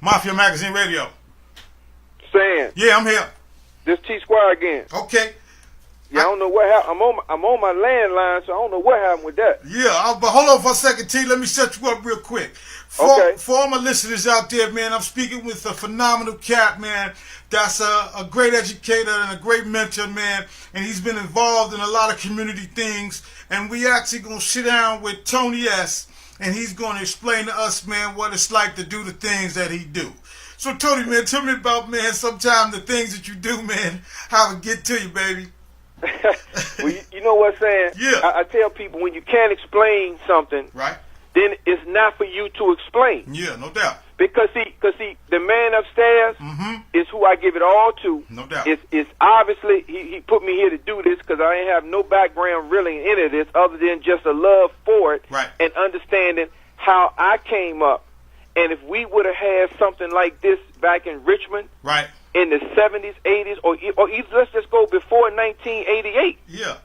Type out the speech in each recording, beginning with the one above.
Mafia Magazine Radio. Saying. Yeah, I'm here. This T Squire again. Okay. Yeah, I don't know what happened. I'm on my landline, so I don't know what happened with that. Yeah, but hold on for a second, T. Let me set you up real quick. Okay. For all my listeners out there, man, I'm speaking with a phenomenal cat, man. That's a great educator and a great mentor, man. And he's been involved in a lot of community things. And we actually going to sit down with Tony S. And he's going to explain to us, man, what it's like to do the things that he do. So, Tony, man, tell me about, man, sometimes the things that you do, man, how it get to you, baby. Well, you know what I'm saying? Yeah. I tell people when you can't explain something, right, then it's not for you to explain. Yeah, no doubt. Because see, the man upstairs is who I give it all to. No doubt. It's obviously he put me here to do this because I ain't have no background really in any of this other than just a love for it, right, and understanding how I came up. And if we would have had something like this back in Richmond, right, in the 70s, 80s, or even, let's just go before 1988. Yeah.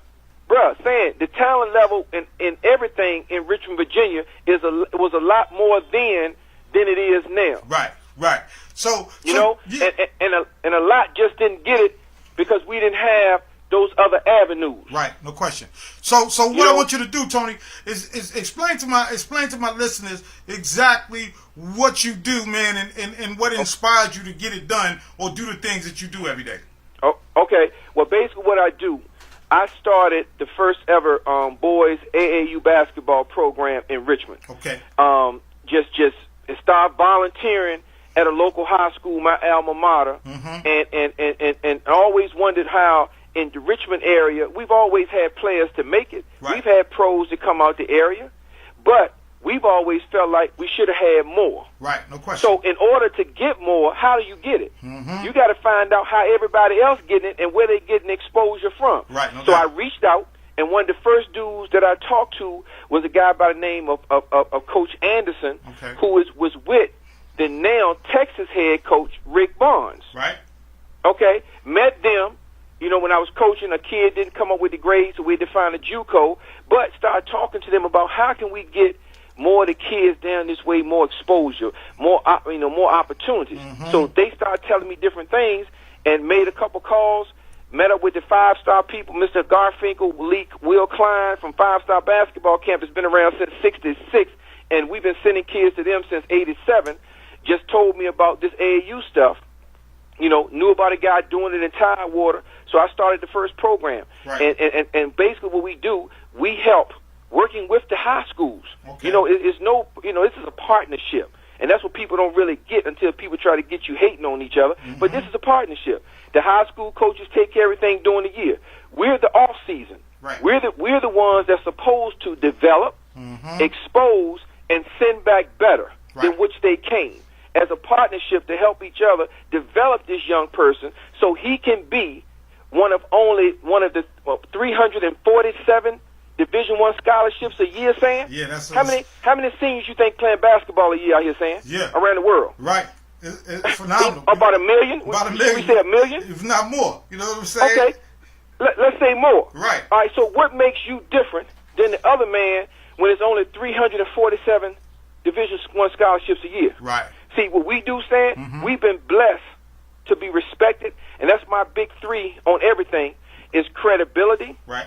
Bruh, saying the talent level in everything in Richmond, Virginia was a lot more then than it is now. Right, right. So you know, yeah. and a lot just didn't get it because we didn't have those other avenues. Right, no question. So what I want you to do, Tony, is explain to my listeners exactly what you do, man, and what inspired you to get it done or do the things that you do every day. Oh, okay. Well, basically what I do, I started the first ever boys AAU basketball program in Richmond. Okay. Just start volunteering at a local high school, my alma mater, and I always wondered how in the Richmond area we've always had players to make it. Right. We've had pros to come out the area, but we've always felt like we should have had more. Right, no question. So in order to get more, how do you get it? You got to find out how everybody else getting it and where they getting exposure from. Right, no so doubt. I reached out, and one of the first dudes that I talked to was a guy by the name of Coach Anderson, who was with the now Texas head coach Rick Barnes. Right. Okay, met them. You know, when I was coaching, a kid didn't come up with the grades, so we had to find a JUCO, but started talking to them about how can we get more of the kids down this way, more exposure, more opportunities. So they started telling me different things and made a couple calls, met up with the 5-star people, Mr. Garfinkel, Will Klein from 5-Star Basketball Camp has been around since 66, and we've been sending kids to them since 87, just told me about this AAU stuff. You know, knew about a guy doing it in Tidewater, so I started the first program. Right. And basically what we do, we help working with the high schools. Okay. You know, this is a partnership. And that's what people don't really get until people try to get you hating on each other. But this is a partnership. The high school coaches take care of everything during the year. We're the off season. Right. We're the ones that's supposed to develop, expose, and send back better than which they came, as a partnership to help each other develop this young person so he can be one of the 347 Division I scholarships a year, saying? Yeah, that's how many seniors you think playing basketball a year out here, saying? Yeah. Around the world. Right. It's phenomenal. About a million? About a million. We say a million? If not more. You know what I'm saying? Okay. Let's say more. Right. All right, so what makes you different than the other man when it's only 347 Division I scholarships a year? Right. See, what we do, Stan, we've been blessed to be respected, and that's my big three on everything, is credibility, right,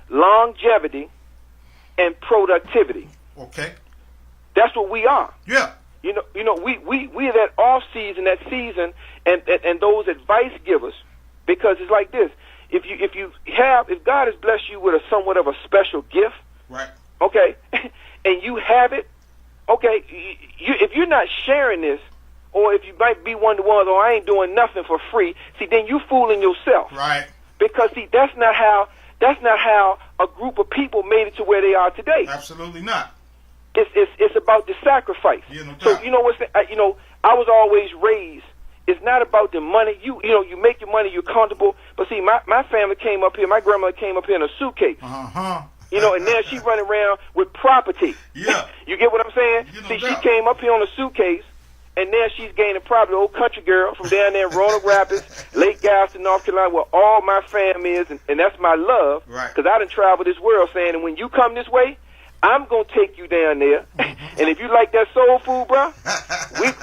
longevity, and productivity. Okay. That's what we are. Yeah. You know, we are that off season, that season, and those advice givers, because it's like this. If God has blessed you with a somewhat of a special gift, right, okay, and you have it, okay, if you're not sharing this, or if you might be one of the ones, oh, I ain't doing nothing for free, see, then you fooling yourself. Right. Because, see, that's not how a group of people made it to where they are today. Absolutely not. It's about the sacrifice. Yeah, no doubt. So, I was always raised, it's not about the money. You make your money, you're comfortable. But see, my family came up here, my grandmother came up here in a suitcase. And now she running around with property. Yeah. You get what I'm saying? See, she came up here on a suitcase, and now she's gaining property. Old country girl from down there in Roanoke Rapids, Lake Galveston, North Carolina, where all my family is, and that's my love. Right. Because I done traveled this world, saying, and when you come this way, I'm going to take you down there. And if you like that soul food, bro,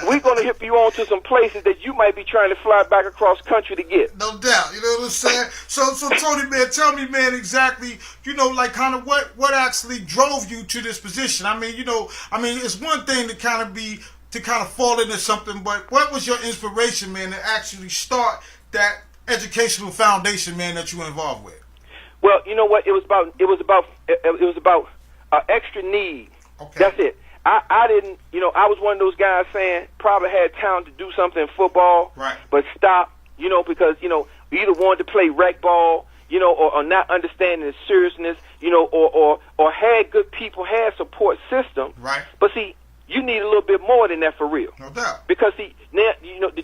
we're going to hip you on to some places that you might be trying to fly back across country to get. No doubt. You know what I'm saying? So Tony, man, tell me, man, exactly, like kind of what actually drove you to this position. I mean, it's one thing to kind of fall into something, but what was your inspiration, man, to actually start that educational foundation, man, that you were involved with? Well, you know what? It was about extra need. Okay. That's it. I didn't, I was one of those guys saying probably had talent to do something in football, right, but stopped, because, we either wanted to play rec ball, or not understanding the seriousness, or had good people, had support system. Right. But see, you need a little bit more than that for real. No doubt. Because see, now,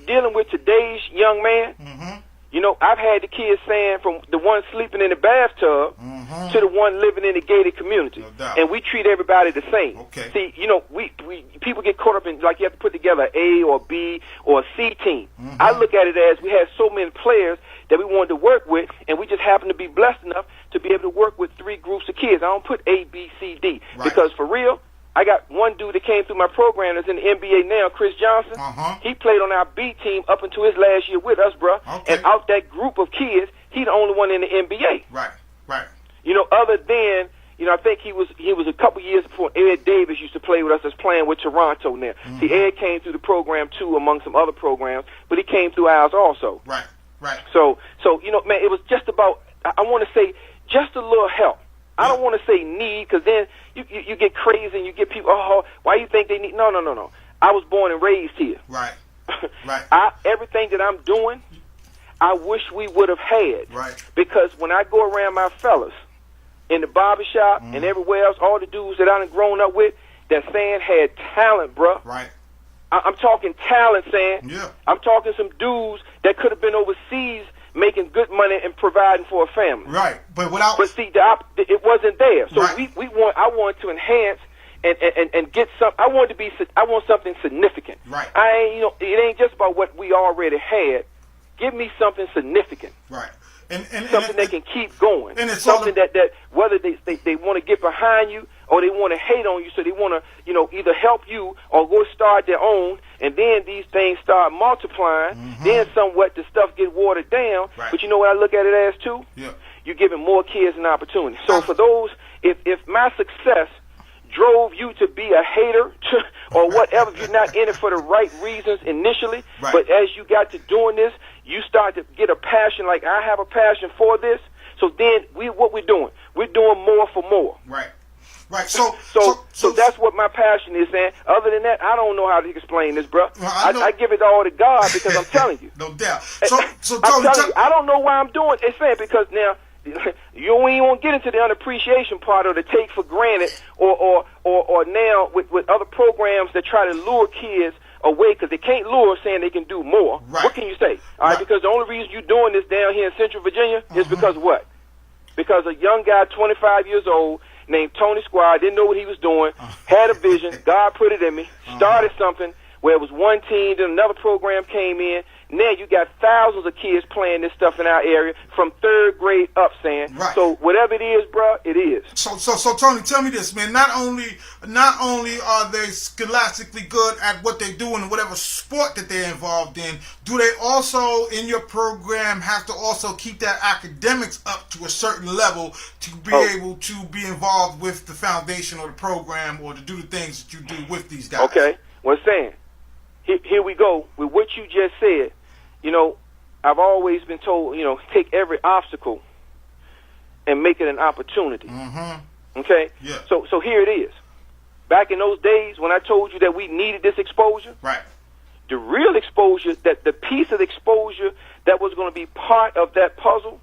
dealing with today's young man, mm-hmm. I've had the kids saying from the one sleeping in the bathtub mm-hmm. to the one living in the gated community. No doubt. And we treat everybody the same. Okay. See, we people get caught up in, like, you have to put together an A or B or a C team. Mm-hmm. I look at it as we had so many players that we wanted to work with, and we just happened to be blessed enough to be able to work with 3 groups of kids. I don't put A, B, C, D. Right. Because for real, I got one dude that came through my program that's in the NBA now, Chris Johnson. Uh-huh. He played on our B team up until his last year with us, bro. Okay. And out that group of kids, he's the only one in the NBA. Right. Other than, I think he was a couple years before Ed Davis used to play with us as playing with Toronto now. Mm-hmm. See, Ed came through the program too among some other programs, but he came through ours also. Right. So man, it was just about, I want to say, just a little help. I don't want to say need, because then you get crazy and you get people, why you think they need? No. I was born and raised here. Right. Everything that I'm doing, I wish we would have had. Right. Because when I go around my fellas in the barbershop mm-hmm. and everywhere else, all the dudes that I done grown up with, that saying had talent, bruh. Right. I'm talking talent, saying. Yeah. I'm talking some dudes that could have been overseas making good money and providing for a family. Right. But see, it wasn't there. So right. I wanted to enhance and get some. I want something significant. Right. It ain't just about what we already had. Give me something significant. Right. And something that can keep going. And it's something that whether they want to get behind you or they want to hate on you, so they want to either help you or go start their own, and then these things start multiplying. Mm-hmm. Then somewhat the stuff get watered down. Right. But you know what I look at it as too? Yeah. You're giving more kids an opportunity. So for those, if my success drove you to be a hater or whatever, if you're not in it for the right reasons initially, right. but as you got to doing this, you start to get a passion, like I have a passion for this. So then what we're doing more for more. Right. So that's what my passion is, man. Other than that, I don't know how to explain this, bro. Well, I give it all to God because I'm telling you. No doubt. I don't know why I'm doing it. It's saying because now you ain't want to get into the unappreciation part or the take for granted or now with other programs that try to lure kids away because they can't lure saying they can do more. Right. What can you say? All right, because the only reason you're doing this down here in Central Virginia is because what? Because a young guy, 25 years old, named Tony Squire, didn't know what he was doing, had a vision, God put it in me, started something where it was one team, then another program came in. Now you got thousands of kids playing this stuff in our area from 3rd grade up, saying. Right. So whatever it is, bro, it is. So Tony, tell me this, man. Not only are they scholastically good at what they do in whatever sport that they're involved in, do they also in your program have to also keep their academics up to a certain level to be able to be involved with the foundation or the program or to do the things that you do with these guys? Okay. Well, saying. Here we go with what you just said. I've always been told, take every obstacle and make it an opportunity. Mm-hmm. Okay? Yeah. So here it is. Back in those days when I told you that we needed this exposure, right. The real exposure, that the piece of exposure that was going to be part of that puzzle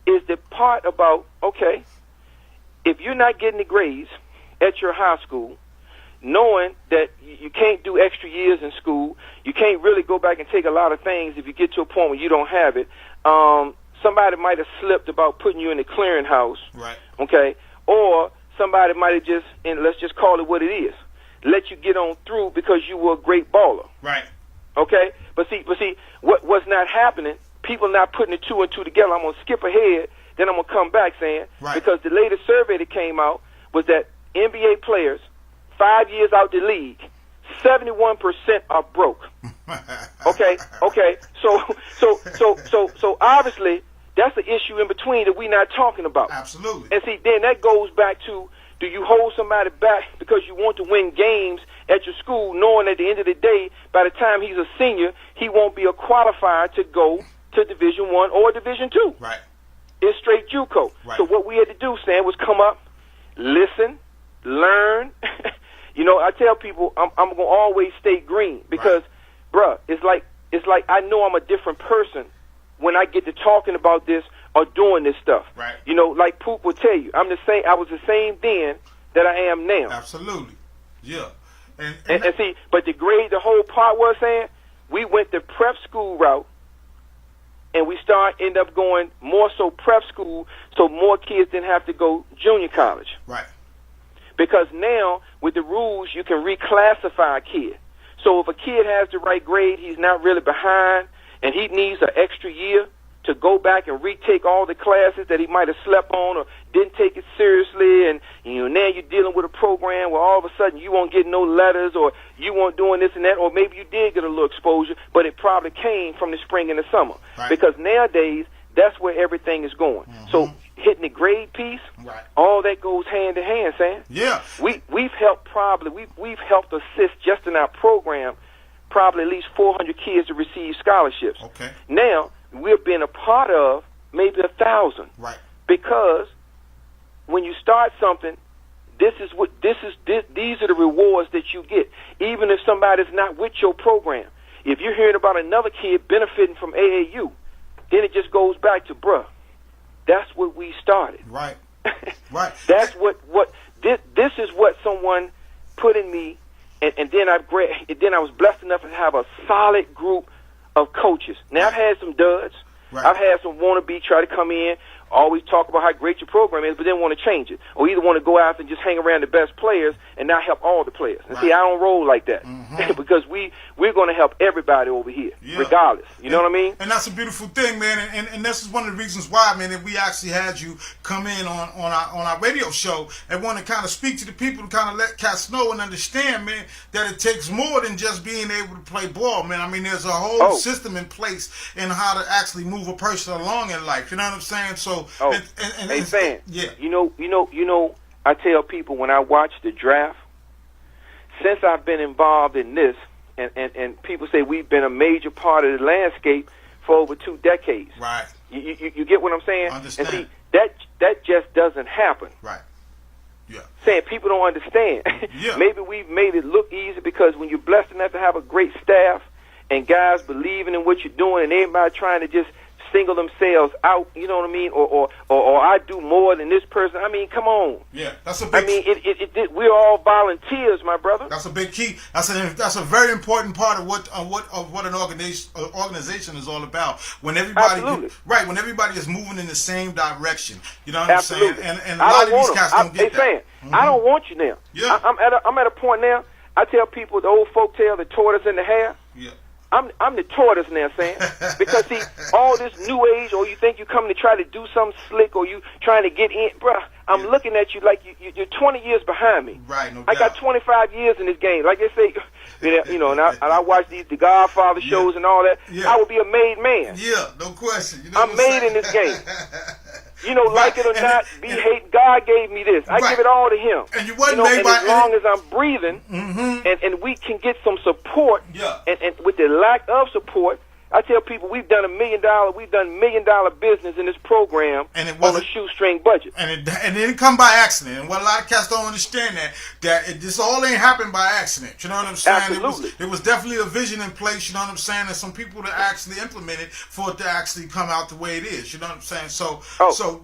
is the part about, okay, if you're not getting the grades at your high school, knowing that you can't do extra years in school, you can't really go back and take a lot of things if you get to a point where you don't have it. Somebody might have slipped about putting you in the clearinghouse, right? Okay, or somebody might have just, and let's just call it what it is, let you get on through because you were a great baller, right? Okay, but see, what's not happening? People not putting the 2 and 2 together. I'm gonna skip ahead, then I'm gonna come back saying because the latest survey that came out was that NBA players 5 years out the league, 71% are broke. Okay. So obviously that's the issue in between that we're not talking about. Absolutely. And see, then that goes back to, do you hold somebody back because you want to win games at your school, knowing at the end of the day, by the time he's a senior, he won't be a qualifier to go to Division I or Division II. Right. It's straight JUCO. Right. So what we had to do, Sam, was come up, listen, learn. You know, I tell people I'm going to always stay green because, bruh, it's like I know I'm a different person when I get to talking about this or doing this stuff. Right. You know, like Poop will tell you, I'm the same. I was the same then that I am now. Absolutely. Yeah. And see, but the whole part was saying we went the prep school route, and we end up going more so prep school, so more kids didn't have to go junior college. Right. Because now with the rules, you can reclassify a kid. So if a kid has the right grade, he's not really behind, and he needs an extra year to go back and retake all the classes that he might have slept on or didn't take it seriously, and now you're dealing with a program where all of a sudden you won't get no letters, or you won't doing this and that, or maybe you did get a little exposure, but it probably came from the spring and the summer. Right. Because nowadays, that's where everything is going. Mm-hmm. So hitting the grade piece, right, all that goes hand in hand, Sam. Yeah. We've helped we've helped assist just in our program probably at least 400 kids to receive scholarships. Okay. Now, we're being a part of maybe 1,000. Right. Because when you start something, these are the rewards that you get. Even if somebody's not with your program. If you're hearing about another kid benefiting from AAU, then it just goes back to, bruh, that's what we started. Right. Right. That's this is what someone put in me, and then I was blessed enough to have a solid group of coaches. Now, I've had some duds. Right. I've had some wannabe try to come in, always talk about how great your program is, but then want to change it. Or either want to go out and just hang around the best players and not help all the players. And see, I don't roll like that. Mm-hmm. Because we're going to help everybody over here, regardless. You know what I mean? And that's a beautiful thing, man. And this is one of the reasons why, man, that we actually had you come in on our radio show and want to kind of speak to the people to kind of let cats know and understand, man, that it takes more than just being able to play ball, man. I mean, there's a whole system in place in how to actually move a person along in life. You know what I'm saying? So, hey, Sam, yeah. You know, I tell people when I watch the draft, since I've been involved in this, and people say we've been a major part of the landscape for over 2 decades. Right. You get what I'm saying? Understand. And see, that just doesn't happen. Right. Yeah. Saying people don't understand. Yeah. Maybe we've made it look easy because when you're blessed enough to have a great staff and guys believing in what you're doing and everybody trying to just single themselves out, you know what I mean, or I do more than this person. I mean, come on. Yeah, that's a big. I mean, we're all volunteers, my brother. That's a big key. That's a very important part of what an organization is all about. When everybody, when everybody is moving in the same direction, you know what I'm saying? And a lot of these cats don't get that. I don't want you now. Yeah. I'm at a point now. I tell people the old folk tale, the tortoise in the hare. Yeah. I'm the tortoise now, Sam. Because, see, all this new age, or you think you come to try to do something slick, or you trying to get in, bruh, I'm looking at you like you're 20 years behind me. Right, no doubt. I got 25 years in this game. Like they say, and I watch the Godfather shows and all that. Yeah. I would be a made man. Yeah, no question. You know I'm made in this game. Like it or not, hate. God gave me this. I give it all to Him. And you wasn't made by. As long as I'm breathing, and we can get some support. Yeah. And with the lack of support, I tell people we've done $1 million business in this program on a shoestring budget. And it didn't come by accident. And what a lot of cats don't understand this all ain't happened by accident. You know what I'm saying? Absolutely. It was definitely a vision in place. You know what I'm saying? And some people that actually implemented for it to actually come out the way it is. You know what I'm saying? So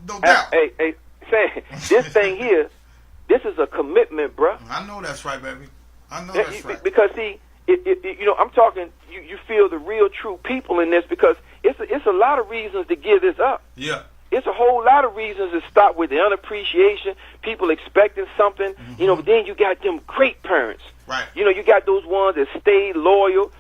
no doubt. Hey, Sam, this thing here, this is a commitment, bruh. I know that's right, baby. I know that's right. Because see. I'm talking. You feel the real, true people in this because it's a lot of reasons to give this up. Yeah. It's a whole lot of reasons to stop with the unappreciation, people expecting something. But then you got them great parents. Right. You got those ones that stay loyal.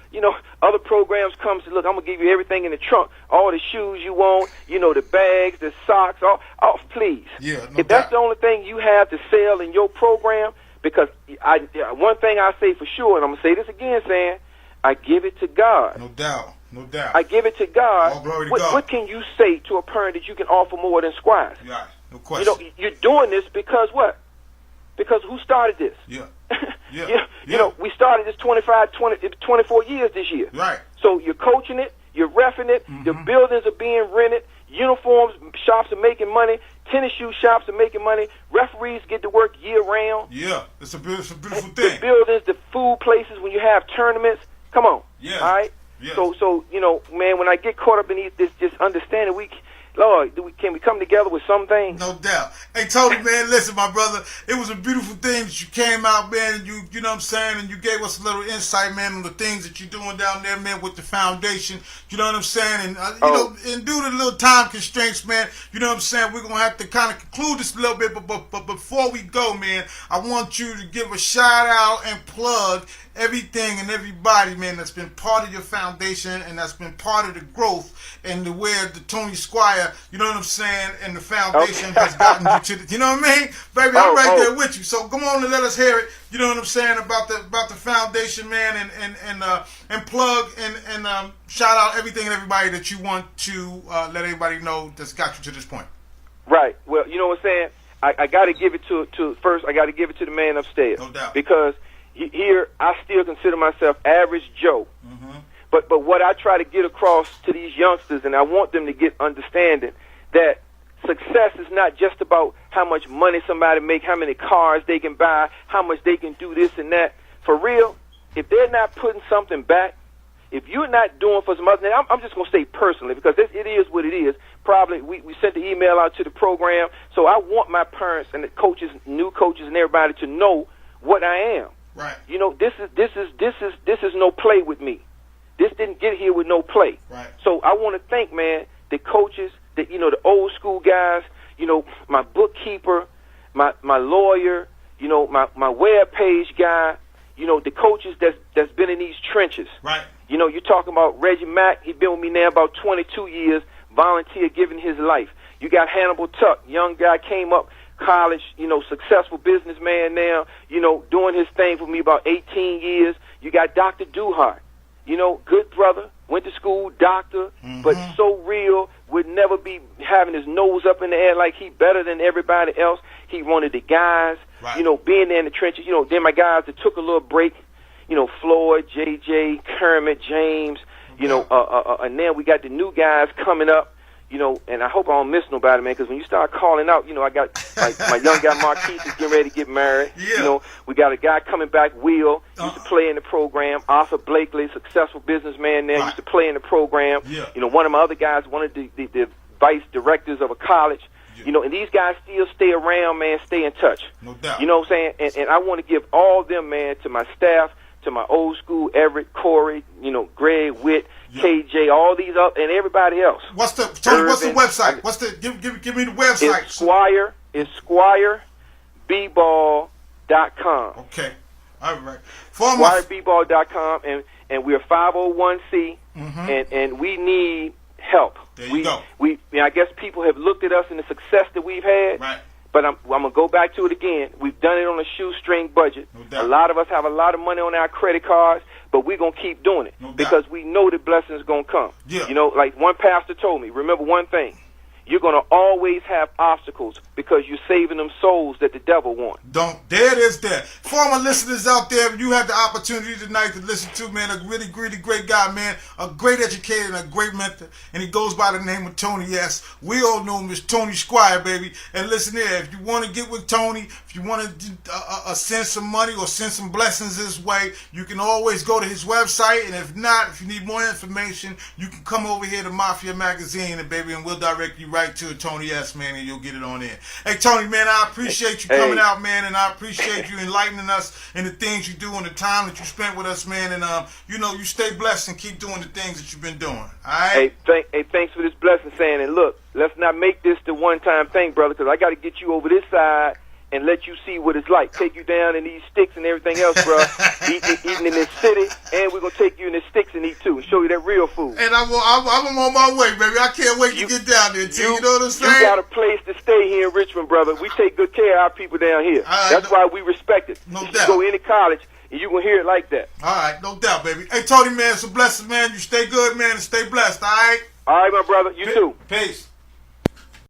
Other programs come to look. I'm gonna give you everything in the trunk, all the shoes you want. The bags, the socks. All please. Yeah. No if that's the only thing you have to sell in your program. Because one thing I say for sure, and I'm gonna say this again, saying, I give it to God. No doubt, no doubt. I give it to God. All glory to God. What can you say to a parent that you can offer more than Squires? Yeah, no question. You know, you're doing this because what? Because who started this? Yeah. You know, we started this 24 years this year. Right. So you're coaching it, you're reffing it, the buildings are being rented, uniforms shops are making money, tennis shoe shops are making money, referees get to work year round. Yeah, it's a beautiful thing. The buildings, the food places, when you have tournaments, come on. Yeah. All right? Yeah. So you know, man, when I get caught up in this just understanding, Lord, can we come together with some things? No doubt. Hey, Tony, man, listen, my brother, it was a beautiful thing that you came out, man, and you know what I'm saying, and you gave us a little insight, man, on the things that you're doing down there, man, with the foundation, you know what I'm saying, and, you know, and due to the little time constraints, man, you know what I'm saying, we're going to have to kind of conclude this a little bit, but before we go, man, I want you to give a shout out and plug everything and everybody, man, that's been part of your foundation and that's been part of the growth and where the Tony Squire, you know what I'm saying, and the foundation has gotten you to the, you know what I mean? Baby, I'm right there with you. So come on and let us hear it, you know what I'm saying, about the foundation, man, and plug and shout out everything and everybody that you want to let everybody know that's got you to this point. Right. Well, you know what I'm saying? I got to give it to first, I got to give it to the man upstairs. No doubt. Because here, I still consider myself average Joe. But what I try to get across to these youngsters, and I want them to get understanding, that success is not just about how much money somebody make, how many cars they can buy, how much they can do this and that. For real, if they're not putting something back, if you're not doing for some other, I'm just going to say personally, because it is what it is. Probably we sent the email out to the program, so I want my parents and the coaches, new coaches, and everybody to know what I am. Right. You know, this is no play with me. This didn't get here with no play. Right. So I want to thank, man, the coaches, the old school guys, you know, my bookkeeper, my lawyer, you know, my web page guy, you know, the coaches that's been in these trenches. Right. You know, you're talking about Reggie Mack. He's been with me now about 22 years, volunteer, giving his life. You got Hannibal Tuck, young guy, came up college, you know, successful businessman now, you know, doing his thing for me about 18 years. You got Dr. Duhart, you know, good brother, went to school, doctor, but so real, would never be having his nose up in the air like he better than everybody else. He wanted the guys, right, you know, being there in the trenches, you know, then my guys that took a little break, you know, Floyd, JJ, Kermit, James, you know, and then we got the new guys coming up. You know, and I hope I don't miss nobody, man, because when you start calling out, you know, I got my young guy Marquise is getting ready to get married. Yeah. You know, we got a guy coming back, Will, used to play in the program. Arthur Blakely, successful businessman there, used to play in the program. Yeah. You know, one of my other guys, one of the vice directors of a college. Yeah. You know, and these guys still stay around, man, stay in touch. No doubt. You know what I'm saying? And I want to give all of them, man, to my staff, to my old school, Everett, Corey, you know, Greg, Witt, KJ, all these up, and everybody else. What's the website? What's the give me the website? It's SquireBball.com. Okay. All right. SquireBball.com, and we're 501c, and we need help. There you go. I guess people have looked at us and the success that we've had. Right. But I'm going to go back to it again. We've done it on a shoestring budget. No doubt. A lot of us have a lot of money on our credit cards, but we're going to keep doing it because we know the blessings are going to come. Yeah. You know, like one pastor told me, remember one thing, you're going to always have obstacles because you're saving them souls that the devil wants. There it is there. For my listeners out there, you had the opportunity tonight to listen to, man, a really, really great guy, man, a great educator and a great mentor, and he goes by the name of Tony S. We all know him as Tony Squire, baby. And listen here, if you want to get with Tony, if you want to send some money or send some blessings his way, you can always go to his website, and if not, if you need more information, you can come over here to Mafia Magazine, and baby, and we'll direct you right to Tony S, man, and you'll get it on in. Hey, Tony, man, I appreciate you coming out, man, and I appreciate you enlightening us in the things you do and the time that you spent with us, man, and, you know, you stay blessed and keep doing the things that you've been doing, all right? Hey, thanks for this blessing, saying, and look, let's not make this the one-time thing, brother, because I got to get you over this side and let you see what it's like. Take you down in these sticks and everything else, bro. eating in this city, and we're gonna take you in the sticks and eat too, and show you that real food. And I'm on my way, baby. I can't wait to get down there, too. You know what I'm saying? You got a place to stay here in Richmond, brother. We take good care of our people down here. That's why we respect it. No you doubt. Go any college, and you gonna hear it like that. All right, no doubt, baby. Hey, Tony, man, it's a blessing, man. You stay good, man, and stay blessed, all right? All right, my brother. You too. Peace.